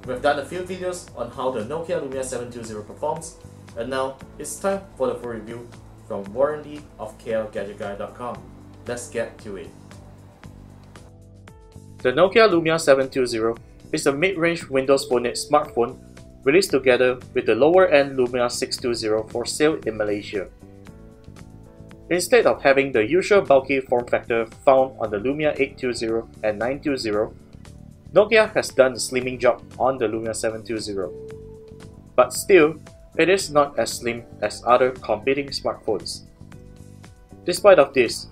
We've done a few videos on how the Nokia Lumia 720 performs, and now it's time for the full review from Warren Lee of klgadgetguy.com. Let's get to it. The Nokia Lumia 720 is a mid-range Windows Phone smartphone released together with the lower-end Lumia 620 for sale in Malaysia. Instead of having the usual bulky form factor found on the Lumia 820 and 920, Nokia has done a slimming job on the Lumia 720. But still, it is not as slim as other competing smartphones. Despite of this,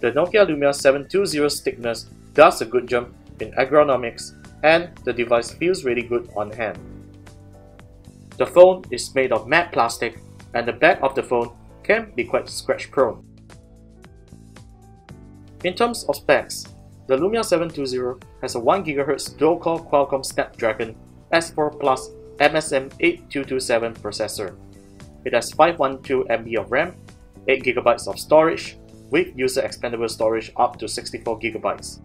the Nokia Lumia 720's thickness does a good job in ergonomics, and the device feels really good on hand. The phone is made of matte plastic, and the back of the phone can be quite scratch prone. In terms of specs, the Lumia 720 has a 1 GHz dual-core Qualcomm Snapdragon S4 Plus MSM8227 processor. It has 512 MB of RAM, 8 GB of storage, with user expandable storage up to 64 GB.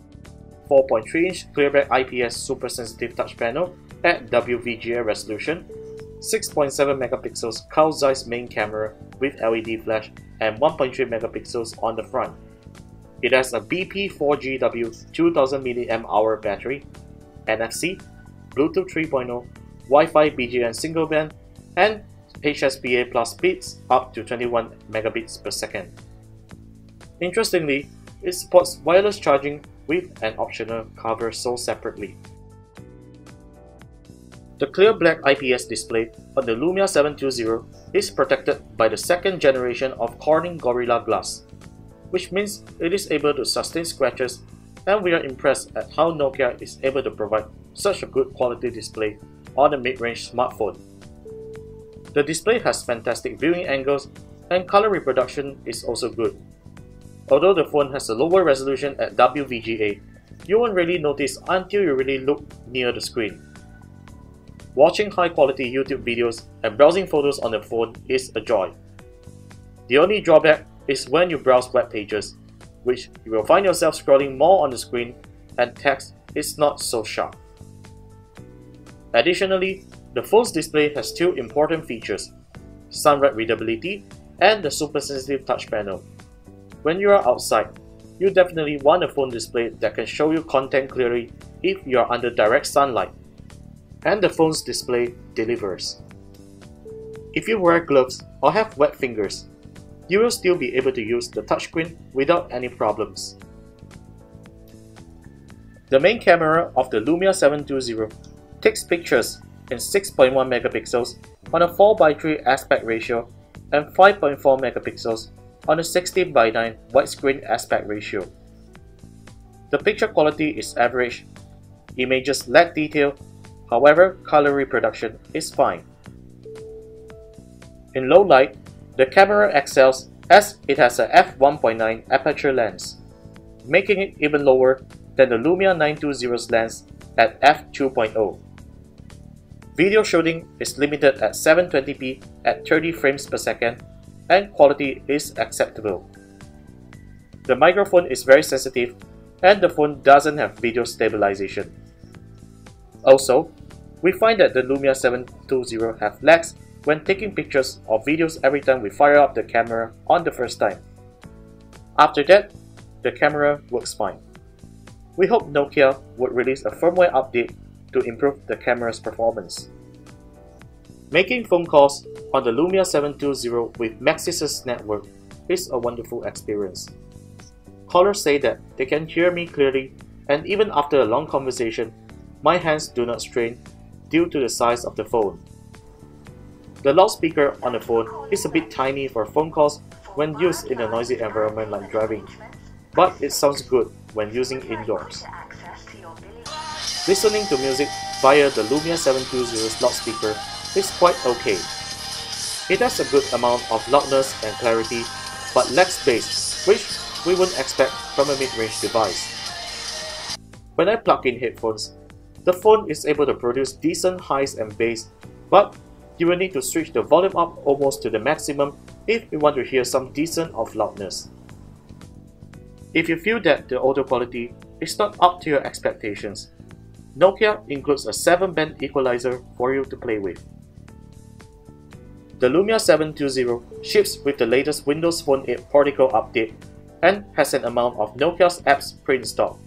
4.3-inch clearback IPS super sensitive touch panel at WVGA resolution, 6.7 megapixels cowl-sized main camera with LED flash and 1.3 megapixels on the front. It has a BP4GW 2000 mAh battery, NFC, Bluetooth 3.0, Wi-Fi BGN single band, and HSPA plus speeds up to 21 megabits per second. Interestingly, it supports wireless charging with an optional cover sold separately. The clear black IPS display on the Lumia 720 is protected by the second generation of Corning Gorilla Glass, which means it is able to sustain scratches, and we are impressed at how Nokia is able to provide such a good quality display on a mid-range smartphone. The display has fantastic viewing angles, and color reproduction is also good. Although the phone has a lower resolution at WVGA, you won't really notice until you really look near the screen. Watching high-quality YouTube videos and browsing photos on the phone is a joy. The only drawback is when you browse web pages, which you will find yourself scrolling more on the screen and text is not so sharp. Additionally, the phone's display has two important features: sunlight readability and the super sensitive touch panel. When you are outside, you definitely want a phone display that can show you content clearly if you are under direct sunlight, and the phone's display delivers. If you wear gloves or have wet fingers, you will still be able to use the touchscreen without any problems. The main camera of the Lumia 720 takes pictures in 6.1 megapixels on a 4:3 aspect ratio and 5.4 megapixels on a 16:9 widescreen aspect ratio. The picture quality is average, images lack detail, however color reproduction is fine. In low light, the camera excels as it has a f1.9 aperture lens, making it even lower than the Lumia 920's lens at f2.0. Video shooting is limited at 720p at 30 frames per second, and quality is acceptable. The microphone is very sensitive, and the phone doesn't have video stabilization. Also, we find that the Lumia 720 have lags when taking pictures or videos every time we fire up the camera on the first time. After that, the camera works fine. We hope Nokia would release a firmware update to improve the camera's performance. Making phone calls on the Lumia 720 with Maxisys network is a wonderful experience. Callers say that they can hear me clearly, and even after a long conversation, my hands do not strain due to the size of the phone. The loudspeaker on the phone is a bit tiny for phone calls when used in a noisy environment like driving, but it sounds good when using indoors. Listening to music via the Lumia 720's loudspeaker is quite okay. It has a good amount of loudness and clarity, but lacks bass, which we wouldn't expect from a mid-range device. When I plug in headphones, the phone is able to produce decent highs and bass, but you will need to switch the volume up almost to the maximum if you want to hear some decent of loudness. If you feel that the audio quality is not up to your expectations, Nokia includes a 7-band equalizer for you to play with. The Lumia 720 ships with the latest Windows Phone 8 Particle update and has an amount of Nokia's apps pre-installed.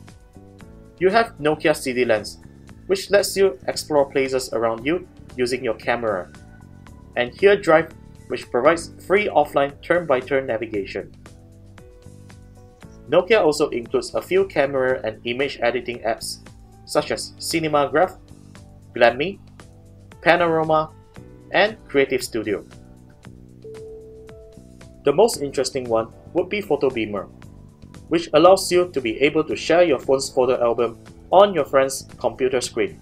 You have Nokia CD Lens, which lets you explore places around you using your camera, and Here Drive, which provides free offline turn-by-turn navigation. Nokia also includes a few camera and image editing apps such as Cinemagraph, Glammy, Panorama, and Creative Studio. The most interesting one would be Photo Beamer, which allows you to be able to share your phone's photo album on your friend's computer screen.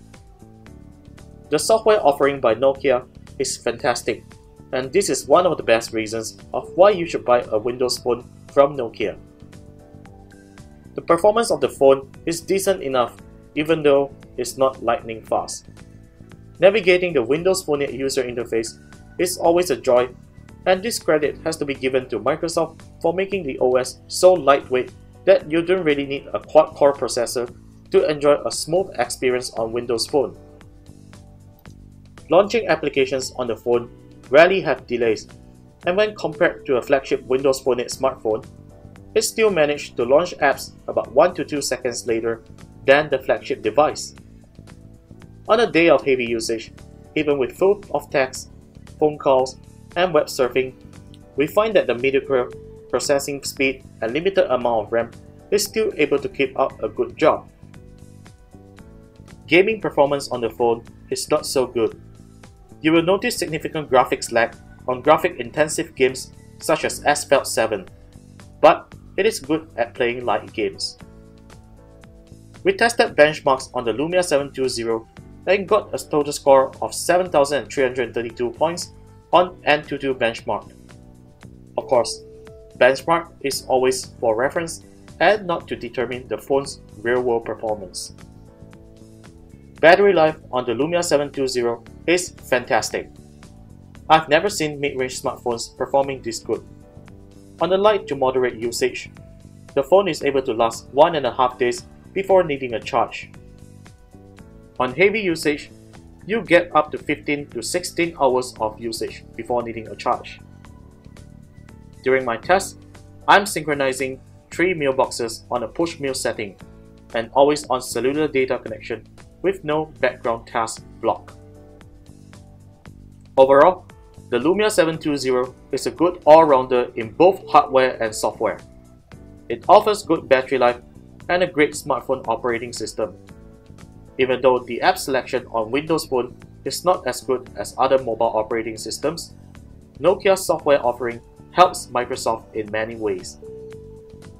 The software offering by Nokia is fantastic, and this is one of the best reasons of why you should buy a Windows Phone from Nokia. The performance of the phone is decent enough even though it's not lightning fast. Navigating the Windows Phone 8 user interface is always a joy, and this credit has to be given to Microsoft for making the OS so lightweight that you don't really need a quad-core processor to enjoy a smooth experience on Windows Phone. Launching applications on the phone rarely have delays, and when compared to a flagship Windows Phone 8 smartphone, it still managed to launch apps about 1 to 2 seconds later than the flagship device. On a day of heavy usage, even with full of text, phone calls, and web surfing, we find that the mediocre processing speed and limited amount of RAM is still able to keep up a good job. Gaming performance on the phone is not so good. You will notice significant graphics lag on graphic-intensive games such as Asphalt 7, but it is good at playing light games. We tested benchmarks on the Lumia 720 and got a total score of 7,332 points on Antutu benchmark. Of course, benchmark is always for reference and not to determine the phone's real-world performance. Battery life on the Lumia 720 is fantastic. I've never seen mid-range smartphones performing this good. On the light to moderate usage, the phone is able to last 1.5 days before needing a charge. On heavy usage, you get up to 15 to 16 hours of usage before needing a charge. During my test, I'm synchronizing 3 mailboxes on a push mail setting and always on cellular data connection with no background task block. Overall, the Lumia 720 is a good all-rounder in both hardware and software. It offers good battery life and a great smartphone operating system. Even though the app selection on Windows Phone is not as good as other mobile operating systems, Nokia's software offering helps Microsoft in many ways.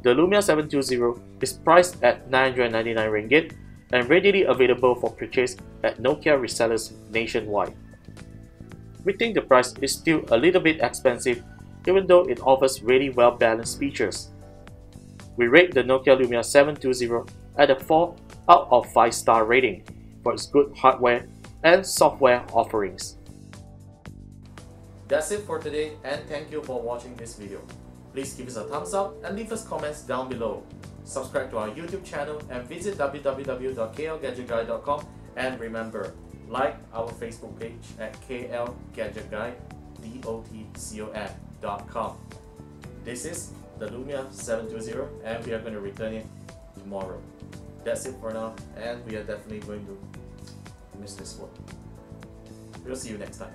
The Lumia 720 is priced at 999 ringgit and readily available for purchase at Nokia resellers nationwide. We think the price is still a little bit expensive even though it offers really well-balanced features. We rate the Nokia Lumia 720 at a 4 out of 5 star rating for its good hardware and software offerings. That's it for today, and thank you for watching this video. Please give us a thumbs up and leave us comments down below. Subscribe to our YouTube channel and visit www.klgadgetguy.com, and remember, like our Facebook page at klgadgetguy.com. This is the Lumia 720 and we are going to return it tomorrow. That's it for now, and we are definitely going to miss this one. We'll see you next time.